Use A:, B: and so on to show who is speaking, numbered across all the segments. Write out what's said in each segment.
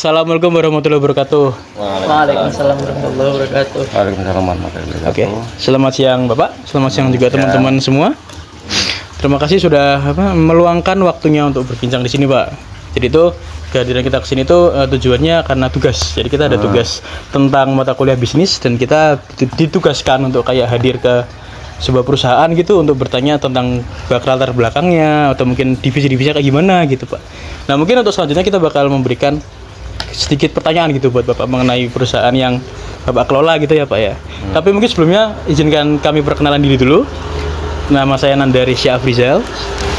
A: Assalamualaikum warahmatullahi wabarakatuh.
B: Waalaikumsalam warahmatullahi wabarakatuh.
C: Waalaikumsalam warahmatullahi wabarakatuh.
A: Oke, selamat siang Bapak, selamat siang juga teman-teman semua. Terima kasih sudah meluangkan waktunya untuk berbincang di sini, Pak. Jadi itu kehadiran kita ke sini itu tujuannya karena tugas. Jadi kita ada tugas tentang mata kuliah bisnis dan kita ditugaskan untuk kayak hadir ke sebuah perusahaan gitu untuk bertanya tentang latar belakangnya atau mungkin divisi-divisinya kayak gimana gitu, Pak. Nah, mungkin untuk selanjutnya kita bakal memberikan sedikit pertanyaan gitu buat Bapak mengenai perusahaan yang Bapak kelola gitu ya, Pak ya. Tapi mungkin sebelumnya izinkan kami perkenalan diri dulu. Nama saya Nandari Syafrizal.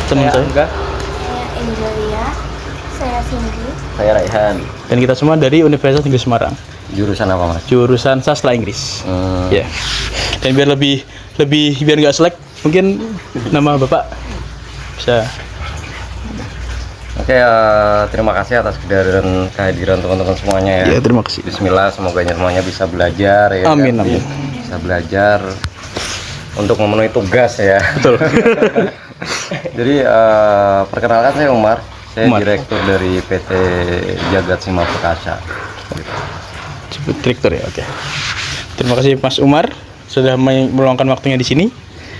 A: Teman saya.
B: Enggak.
D: Saya Angelia, saya Cindy.
C: Saya Raihan.
A: Dan kita semua dari Universitas Negeri Semarang.
C: Jurusan apa, Mas?
A: Jurusan Sastra Inggris. Ya. Dan biar biar nggak selek, mungkin nama Bapak bisa.
C: Oke, terima kasih atas kehadiran teman-teman semuanya ya.
A: Ya, terima kasih.
C: Bismillah, semoga semuanya bisa belajar ya.
A: Amin,
C: kan?
A: amin.
C: Bisa belajar untuk memenuhi tugas ya.
A: Betul.
C: Jadi perkenalkan saya Umar. Saya direktur dari PT Jagat Sima Perkasa.
A: Sebut direktur ya, oke. Terima kasih Mas Umar sudah meluangkan waktunya di sini.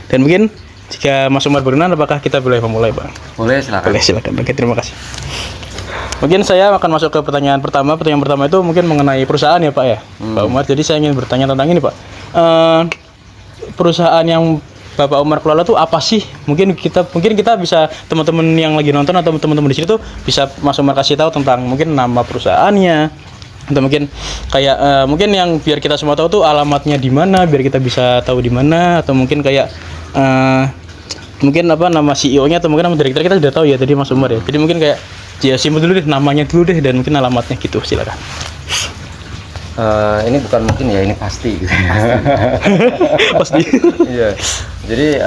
A: Dan mungkin jika Mas Umar berkenan, apakah kita boleh memulai, Bang?
C: Boleh, silakan.
A: Boleh, silakan. Oke, terima kasih. Mungkin saya akan masuk ke pertanyaan pertama. Pertanyaan pertama itu mungkin mengenai perusahaan ya, Pak ya, Pak Umar. Jadi saya ingin bertanya tentang ini, Pak. Perusahaan yang Bapak Umar kelola tuh apa sih? Mungkin kita bisa, teman-teman yang lagi nonton atau teman-teman di sini tuh bisa Mas Umar kasih tahu tentang mungkin nama perusahaannya, atau mungkin kayak mungkin yang biar kita semua tahu tuh alamatnya di mana, biar kita bisa tahu di mana, atau mungkin kayak mungkin apa nama CEO-nya atau mungkin nama direktur kita sudah tahu ya tadi Mas Umar ya. Jadi mungkin kayak ya simpel dulu deh, namanya dulu deh, dan mungkin alamatnya gitu, silakan.
C: Ini bukan mungkin ya, ini pasti gitu.
A: Pasti.
C: Iya. Jadi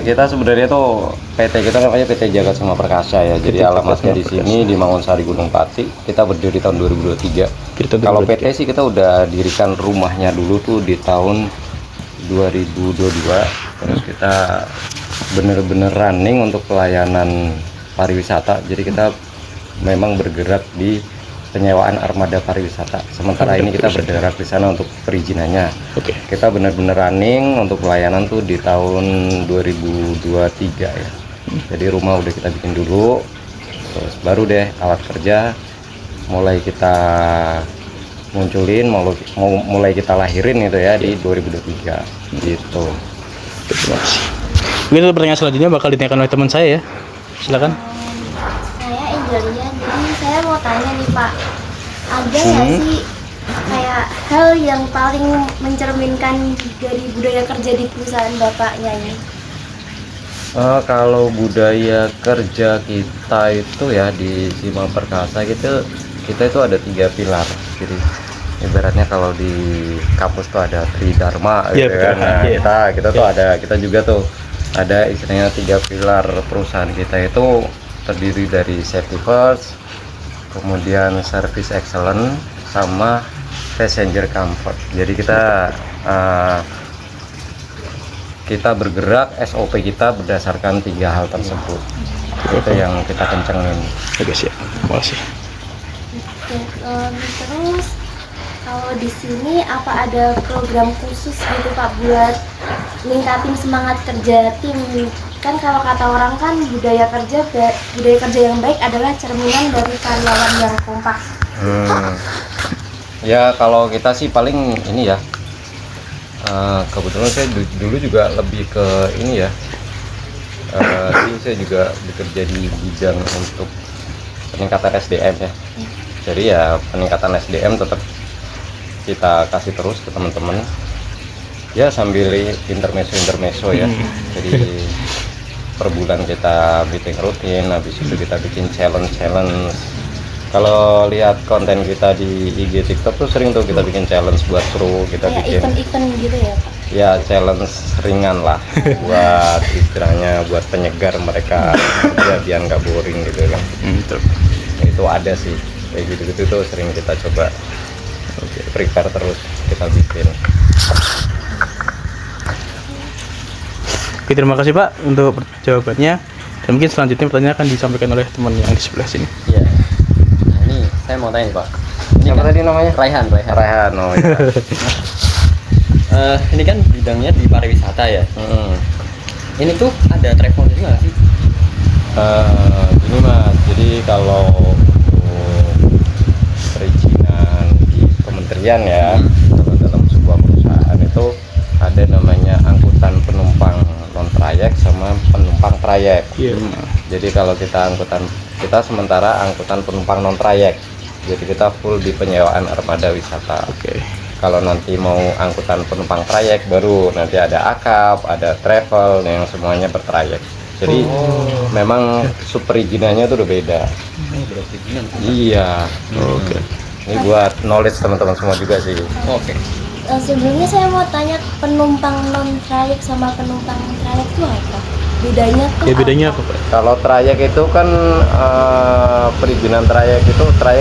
C: kita sebenarnya tuh PT kita namanya PT Jagat Sima Perkasa ya. Jadi alamatnya di sini di Mangunsari Gunung Pati. Kita berdiri tahun 2023. Kalau PT sih kita udah dirikan rumahnya dulu tuh di tahun 2022. Terus kita bener-bener running untuk pelayanan pariwisata. Jadi kita memang bergerak di penyewaan armada pariwisata. Sementara ini kita bergerak di sana untuk perizinannya.
A: Oke.
C: Kita benar-benar running untuk pelayanan tuh di tahun 2023 ya. Jadi rumah udah kita bikin dulu, terus baru deh alat kerja mulai kita munculin, mulai kita lahirin itu ya di 2023 gitu.
A: Terima kasih. Mungkin untuk pertanyaan selanjutnya bakal ditanyakan oleh teman saya ya. Silakan.
D: Saya Angelia, jadi saya mau tanya nih Pak, ada nggak sih kayak hal yang paling mencerminkan dari budaya kerja di perusahaan Bapaknya ini?
C: Kalau budaya kerja kita itu ya di Sima Perkasa kita itu ada 3 pilar. Jadi ibaratnya kalau di kampus tuh ada Tridharma gitu kan. Nah, kita tuh kita juga tuh ada istilahnya 3 pilar perusahaan kita itu terdiri dari safety first, kemudian service excellent, sama passenger comfort. Jadi kita bergerak, SOP kita berdasarkan 3 hal tersebut. Itu yang kita kencengin.
A: Oke, siap. Terima kasih.
D: Terus kalau di sini apa ada program khusus gitu Pak buat ningkatin semangat kerja tim? Kan kalau kata orang kan budaya kerja yang baik adalah cerminan dari karyawan yang kompak.
C: Ya kalau kita sih paling ini ya, kebetulan saya dulu juga lebih ke ini ya, jadi saya juga bekerja di bidang untuk peningkatan SDM ya. Jadi ya peningkatan SDM tetap kita kasih terus ke teman-teman ya, sambil intermezzo ya. Jadi per bulan kita meeting rutin, habis itu kita bikin challenge. Kalau lihat konten kita di IG TikTok tuh sering tuh kita bikin challenge buat kru, kita bikin
D: event gitu ya Pak?
C: Ya challenge ringan lah buat istilahnya buat penyegar mereka ya, biar nggak boring gitu kan. Itu ada sih kayak gitu tuh sering kita coba prepare terus kita bikin.
A: Oke, terima kasih Pak untuk jawabannya. Dan mungkin selanjutnya pertanyaan akan disampaikan oleh teman yang di sebelah sini.
C: Iya. Nah, ini saya mau tanya Pak. Siapa tadi namanya?
B: Raihan.
C: Raihan. Oh ya.
B: Ini kan bidangnya di pariwisata ya. Ini tuh ada travel juga nggak sih?
C: Gini mas, jadi kalau untuk perizinan di kementerian ya, kalau dalam sebuah perusahaan itu ada namanya angkutan penumpang non trayek sama penumpang trayek.
A: Iya.
C: Jadi kalau kita sementara angkutan penumpang non trayek, jadi kita full di penyewaan armada wisata.
A: Oke.
C: Kalau nanti mau angkutan penumpang trayek baru nanti ada akap, ada travel yang semuanya bertrayek. Jadi memang superizinannya itu udah beda. Iya.
A: Oke.
C: Ini buat knowledge teman-teman semua juga sih.
B: Oke.
D: Sebelumnya saya mau tanya, penumpang non trayek sama penumpang trayek itu apa? Bedanya tuh
A: Ya bedanya apa Pak?
C: Kalau trayek itu kan perizinan trayek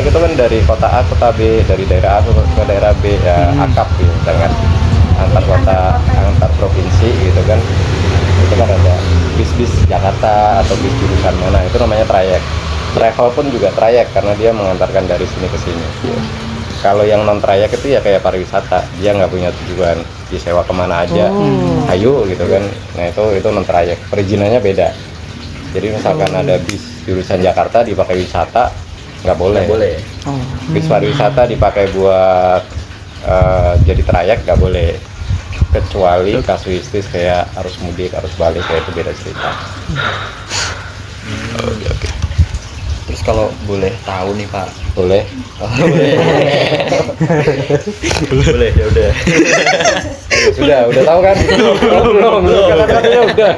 C: itu kan dari kota A ke kota B, dari daerah A ke daerah B ya, akap gitu kan. Antar kota, antar provinsi gitu kan. Itu kan ada bis Jakarta atau bis jurusan mana, itu namanya trayek. Travel pun juga trayek karena dia mengantarkan dari sini ke sini. Kalau yang non trayek itu ya kayak pariwisata, dia nggak punya tujuan, disewa kemana aja, ayo gitu kan. Nah itu non trayek, perizinannya beda. Jadi misalkan ada bis jurusan Jakarta dipakai wisata, nggak boleh. Bis pariwisata dipakai buat jadi trayek nggak boleh, kecuali kasuistis kayak arus mudik, arus balik, kayak itu beda cerita.
A: Oke.
B: Terus kalau boleh tahu nih Pak,
C: Boleh?
B: boleh ya udah.
C: Udah tahu kan? Belum. Kata-katanya udah.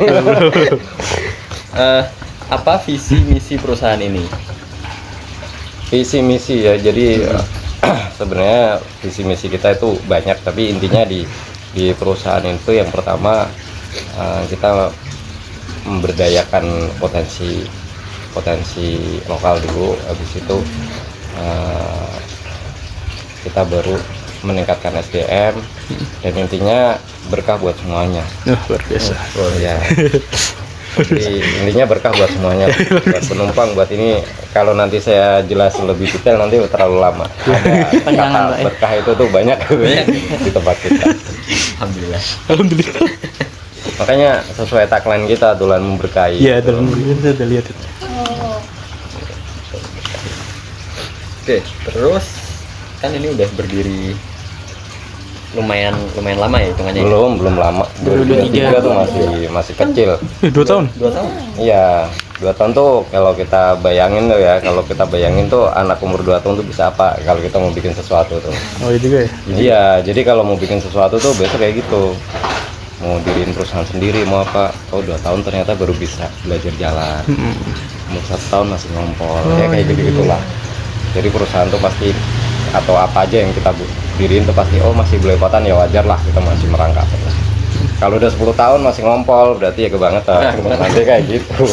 B: Apa visi misi perusahaan ini?
C: Visi misi ya, jadi sebenarnya visi misi kita itu banyak, tapi intinya di perusahaan itu yang pertama kita memberdayakan potensi lokal dulu, habis itu kita baru meningkatkan SDM, dan intinya berkah buat semuanya.
A: Luar biasa.
C: Oh ya. Jadi intinya berkah buat semuanya, buat penumpang, buat ini. Kalau nanti saya jelas lebih detail nanti terlalu lama. Ada kata berkah itu tuh banyak di tempat kita.
B: Alhamdulillah.
C: Makanya sesuai tagline kita, dolan memberkahi.
A: Iya, dalam kita udah lihat itu.
B: Oke, terus kan ini udah berdiri lumayan lama ya hitungannya.
C: Belum lama. 2023 tuh masih kecil.
A: 2 tahun.
B: 2 tahun.
C: Iya, 2 tahun tuh kalau kita bayangin tuh anak umur 2 tahun tuh bisa apa kalau kita mau bikin sesuatu tuh.
A: Oh itu juga ya.
C: Iya, jadi kalau mau bikin sesuatu tuh biasa kayak gitu. Mau diriin perusahaan sendiri mau apa, 2 tahun ternyata baru bisa belajar jalan. Umur 1 tahun masih ngompol, ya kayak gitu-gitulah. Jadi perusahaan tuh pasti, atau apa aja yang kita diriin tuh pasti masih belepotan, ya wajar lah kita masih merangkak. Kalau udah 10 tahun masih ngompol berarti ya kebangetan. Nanti kayak gitu.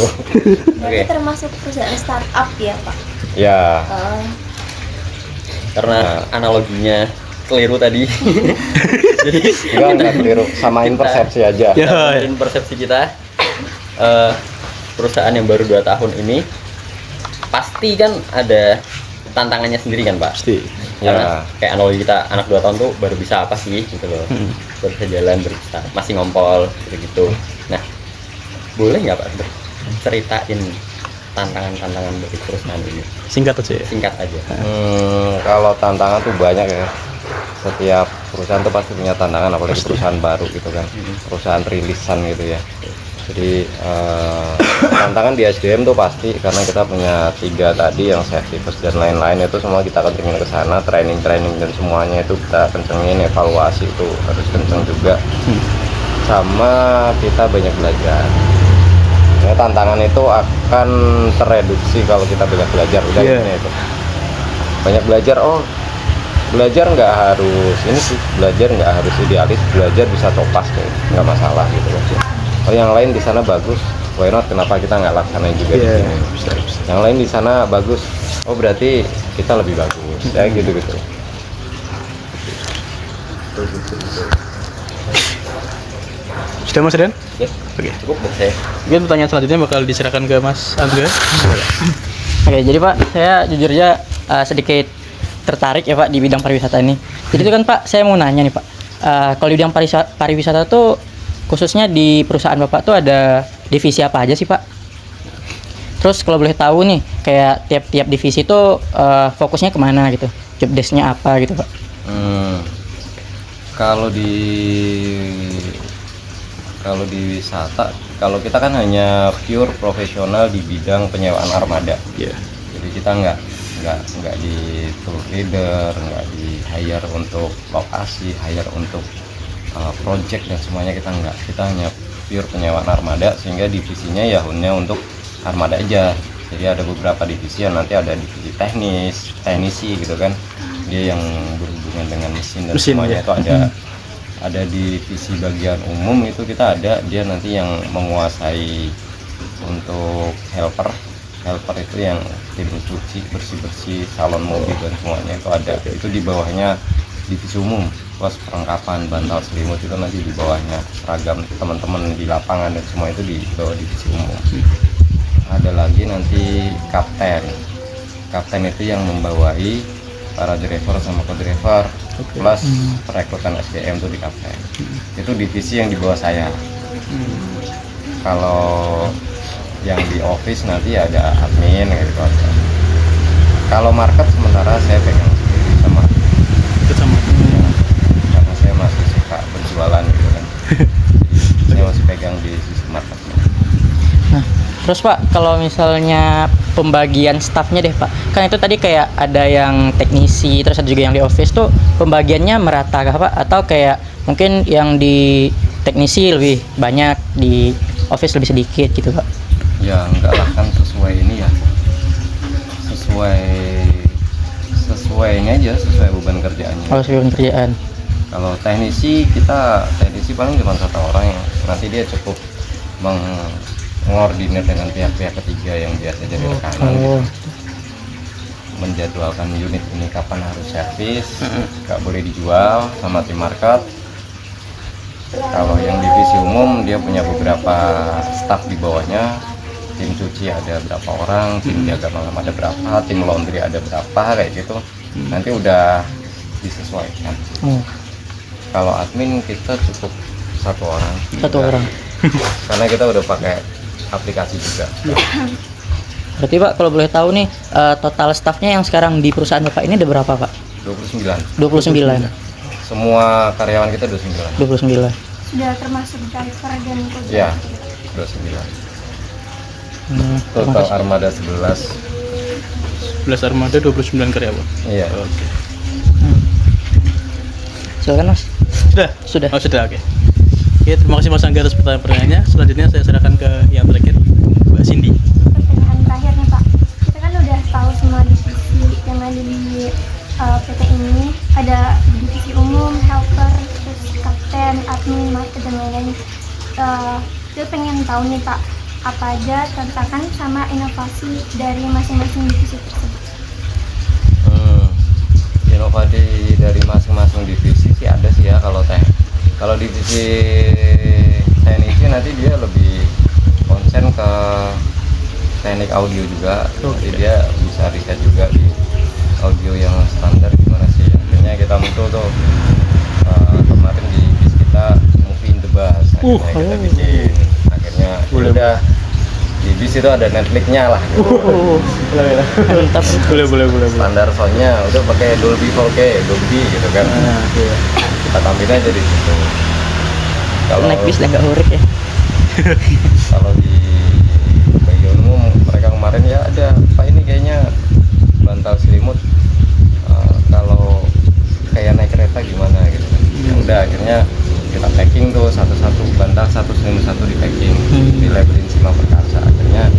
D: berarti termasuk perusahaan startup ya Pak?
C: Ya,
B: Karena analoginya keliru tadi. Jadi
C: enggak keliru, samain persepsi aja.
B: samain persepsi kita. Perusahaan yang baru 2 tahun ini pasti kan ada tantangannya sendiri kan Pak?
A: Pasti.
B: Karena kayak analogi kita, anak 2 tahun tuh baru bisa apa sih gitu loh. Baru bisa jalan, baru bisa masih ngompol gitu. Nah, boleh nggak Pak ceritain tantangan-tantangan dari perusahaan ini?
A: Singkat aja ya.
B: Singkat aja.
C: Kalau tantangan tuh banyak ya. Setiap perusahaan tuh pasti punya tantangan, apalagi perusahaan baru gitu kan, perusahaan rilisan gitu ya. Jadi tantangan di SDM tuh pasti, karena kita punya 3 tadi yang safety first dan lain-lain, itu semua kita kencengin ke sana, training dan semuanya itu kita kencengin, evaluasi itu harus kenceng juga. Sama kita banyak belajar. Ya, tantangan itu akan tereduksi kalau kita banyak belajar, udah ini itu. Banyak belajar, belajar nggak harus ini sih, belajar nggak harus idealis, belajar bisa copas deh, nggak masalah gitu loh. Yang lain di sana bagus, why not, kenapa kita nggak laksanain juga di sini? Yang lain di sana bagus, berarti kita lebih bagus, ya gitu.
A: Sudah Mas Rian?
B: Ya,
A: Oke.
B: cukup buat saya.
A: Mungkin pertanyaan selanjutnya bakal diserahkan ke Mas Andrea.
E: Oke, jadi Pak, saya jujur aja sedikit tertarik ya Pak di bidang pariwisata ini. Jadi itu kan Pak, saya mau nanya nih Pak, kalau di bidang pariwisata tuh khususnya di perusahaan Bapak tuh ada divisi apa aja sih Pak? Terus kalau boleh tahu nih, kayak tiap-tiap divisi tuh fokusnya kemana gitu, job desk-nya apa gitu Pak?
C: Kalau di wisata, kalau kita kan hanya pure profesional di bidang penyewaan armada.
A: Iya.
C: Jadi kita nggak di tour leader, nggak di hire untuk lokasi, hire untuk project dan semuanya kita nggak. Kita hanya pure penyewaan armada, sehingga divisinya ya hanya untuk armada aja. Jadi ada beberapa divisi yang nanti ada divisi teknisi gitu kan, dia yang berhubungan dengan mesin dan semuanya,
A: ya.
C: itu ada divisi bagian umum, itu kita ada, dia nanti yang menguasai untuk helper itu yang tim cuci, bersih salon mobil dan semuanya itu ada. Itu di bawahnya divisi umum. Pos perlengkapan, bantal, selimut itu nanti di bawahnya, seragam teman-teman di lapangan dan semua itu di bawah divisi umum. Ada lagi nanti kapten itu yang membawai para driver sama co-driver, plus perekrutan SDM itu di kapten. Itu divisi yang di bawah saya. Kalau yang di office nanti ada admin gitu aja. Kalau market sementara saya pegang sendiri sama karena saya masih suka berjualan gitu kan. Jadi saya masih pegang di sisi marketnya.
E: Nah, terus Pak, kalau misalnya pembagian staffnya deh Pak, kan itu tadi kayak ada yang teknisi, terus ada juga yang di office tuh, pembagiannya merata kah Pak? Atau kayak mungkin yang di teknisi lebih banyak, di office lebih sedikit gitu Pak?
C: Ya enggak lah, kan sesuai ini ya, sesuai ini aja, sesuai beban kerjaannya.
E: Oh, sebelum kerjaan.
C: Kalau teknisi paling cuma satu orang yang nanti dia cukup mengordinir dengan pihak-pihak ketiga yang biasa jadi rekanan gitu. Menjadwalkan unit ini kapan harus servis, nggak boleh dijual sama tim market. Kalau yang divisi umum dia punya beberapa staff di bawahnya, tim cuci ada berapa orang, tim jaga malam ada berapa, tim laundry ada berapa, kayak gitu. Nanti udah disesuaikan. Kalau admin kita cukup satu orang. Karena kita udah pakai aplikasi juga.
E: Berarti Pak, kalau boleh tahu nih, total staffnya yang sekarang di perusahaan Bapak ini ada berapa Pak?
C: 29.
E: 29.
C: Semua karyawan kita 29.
E: 29.
D: Sudah termasuk driver dan co-driver.
C: Ya, 29. Total armada 11.
A: 11 armada, 29 karyawan.
C: Iya.
A: Oke.
E: Silakan Mas.
A: Sudah. Oh, sudah. Oke. Oke, terima kasih Mas Angga atas pertanyaannya. Selanjutnya saya serahkan ke yang terakhir, Mbak Cindy.
D: Pertanyaan terakhir nih Pak, kita kan udah tahu semua divisi yang ada di PT ini, ada divisi umum, helper, terus kapten, admin, market dan lain-lain. Kita pengen tahu nih Pak, apa aja tantangan sama inovasi dari masing-masing divisi tersebut?
C: Inovasi dari masing-masing divisi sih ada sih ya. Kalau divisi teknisi nanti dia lebih konsen ke teknik audio juga. Jadi dia bisa riset juga di audio yang standar gimana sih. Akhirnya kita muncul tuh kemarin di bis kita Movie in the Bus. Akhirnya kita bikin. Akhirnya udah di bis itu ada Netflix-nya lah gitu.
E: Mantap.
A: Boleh.
C: Standar soundnya udah pakai Dolby 4K, Dolby gitu kan. Kita tampilin aja di situ. Kalau
E: Naik bis nggak huruf ya?
C: kalau di bagian umum mereka kemarin ya ada apa ini kayaknya bantal selimut, kalau kayak naik kereta gimana gitu kan. Ya udah akhirnya kita packing tuh satu-satu, bantal satu, selimut satu di packing, di labelin Sima Perkasa. Akhirnya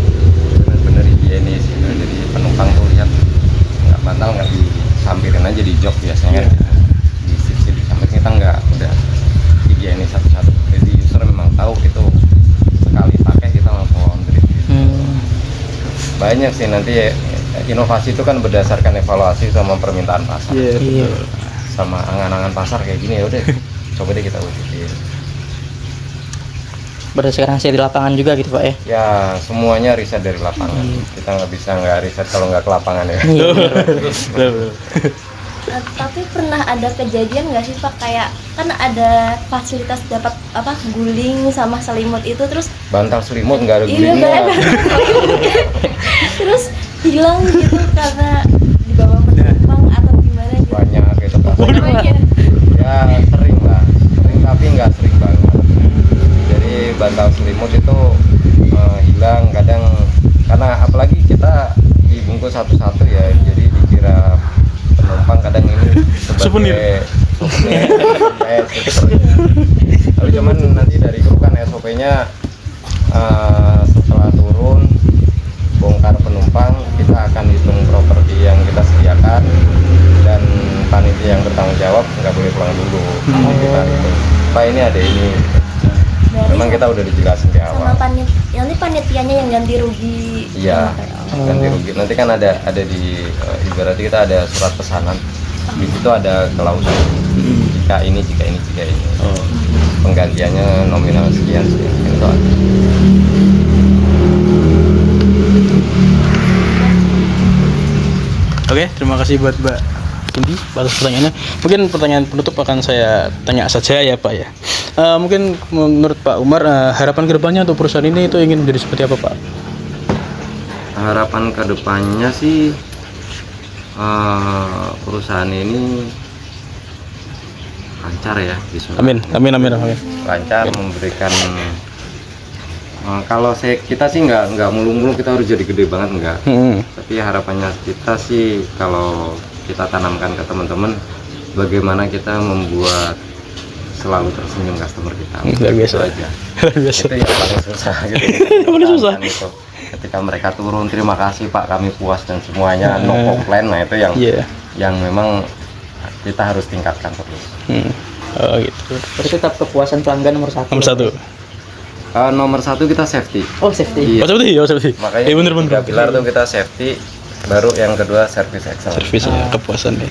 C: benar-benar higienis gitu. Jadi penumpang tuh lihat nggak bantal nggak disampirin aja di jok biasanya kan, di sisi di samping kita nggak, udah higienis satu-satu. Jadi user memang tahu itu sekali pakai kita langsung laundry gitu. Banyak sih nanti inovasi itu kan berdasarkan evaluasi sama permintaan pasar.
E: Iya.
C: Sama angan-angan pasar kayak gini, ya udah coba deh kita wujudin.
E: Berdasarkan hasil di lapangan juga gitu Pak ya?
C: Ya semuanya riset dari lapangan. Kita nggak bisa nggak riset kalau nggak ke lapangan ya.
E: Iya.
A: Betul.
D: Tapi pernah ada kejadian nggak sih Pak, kayak kan ada fasilitas dapat guling sama selimut itu, terus
C: Bantal selimut nggak ada
D: iya
C: gulingnya.
D: terus hilang gitu karena dibawa penumpang atau gimana gitu.
C: Banyak gitu Kak.
D: Iya.
C: Ya sering lah, sering tapi nggak sering banget. Jadi bantal selimut itu hilang kadang, karena apalagi kita dibungkus satu-satu ya, jadi dikira penumpang, kadang ini
A: Souvenir.
C: souvenir. Tapi cuman nanti dari kru kan SOP-nya setelah turun bongkar penumpang, kita akan hitung properti yang kita sediakan dan panitia yang bertanggung jawab nggak boleh pulang dulu. Jadi kita hitung, Pak ini ada ini.
D: Dari
C: Memang kita udah dijelasin di
D: sama
C: awal.
D: nanti panitianya yang ganti rugi.
C: Iya, ganti rugi. Nanti kan ada di ibaratnya kita ada surat pesanan. Di situ ada klausul. Jika ini. Penggantiannya nominal sekian. Itu ada.
A: Oke, terima kasih buat Mbak Cindy atas pertanyaannya. Mungkin pertanyaan penutup akan saya tanya saja ya Pak ya. Mungkin menurut Pak Umar, harapan kedepannya untuk perusahaan ini itu ingin menjadi seperti apa Pak?
C: Harapan kedepannya sih perusahaan ini lancar ya, bisa
A: Amin.
C: lancar memberikan. Kalau kita sih nggak mulu-mulu kita harus jadi gede banget, enggak. Tapi harapannya kita sih kalau kita tanamkan ke teman-teman, bagaimana kita membuat selalu tersenyum customer kita.
A: Luar biasa.
C: Itu aja.
A: Luar biasa.
C: Itu yang paling susah gitu.
A: Paling susah.
C: Tantangan itu. Ketika mereka turun, terima kasih Pak, kami puas dan semuanya no complaint. Nah itu yang memang kita harus tingkatkan terus.
A: Oh gitu.
E: Terus tetap kepuasan pelanggan nomor satu.
A: Nomor satu.
C: Nomor satu kita safety.
E: Oh, safety.
C: Iya.
A: Oh safety.
C: Makanya
A: bener.
C: tiga pilar tuh kita safety, baru yang kedua service excellence.
A: Servisnya, kepuasan deh.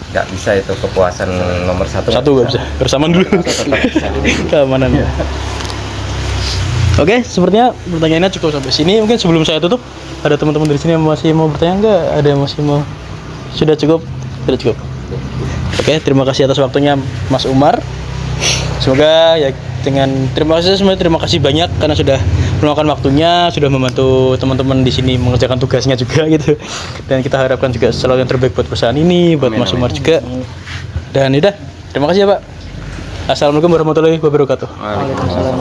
C: Nggak bisa itu kepuasan nomor satu.
A: Satu nggak bisa. Bersamaan dulu. Keamanan. Oke, sepertinya pertanyaannya cukup sampai sini. Mungkin sebelum saya tutup, ada teman-teman dari sini yang masih mau bertanya nggak? Ada yang masih mau? Sudah cukup? Sudah cukup. Oke, terima kasih atas waktunya Mas Umar. Semoga ya terima kasih banyak karena sudah meluangkan waktunya, sudah membantu teman-teman di sini mengerjakan tugasnya juga gitu. Dan kita harapkan juga selalu yang terbaik buat perusahaan ini, buat Mas Umar juga. Dan udah, terima kasih ya Pak. Assalamualaikum warahmatullahi wabarakatuh.
C: Waalaikumsalam.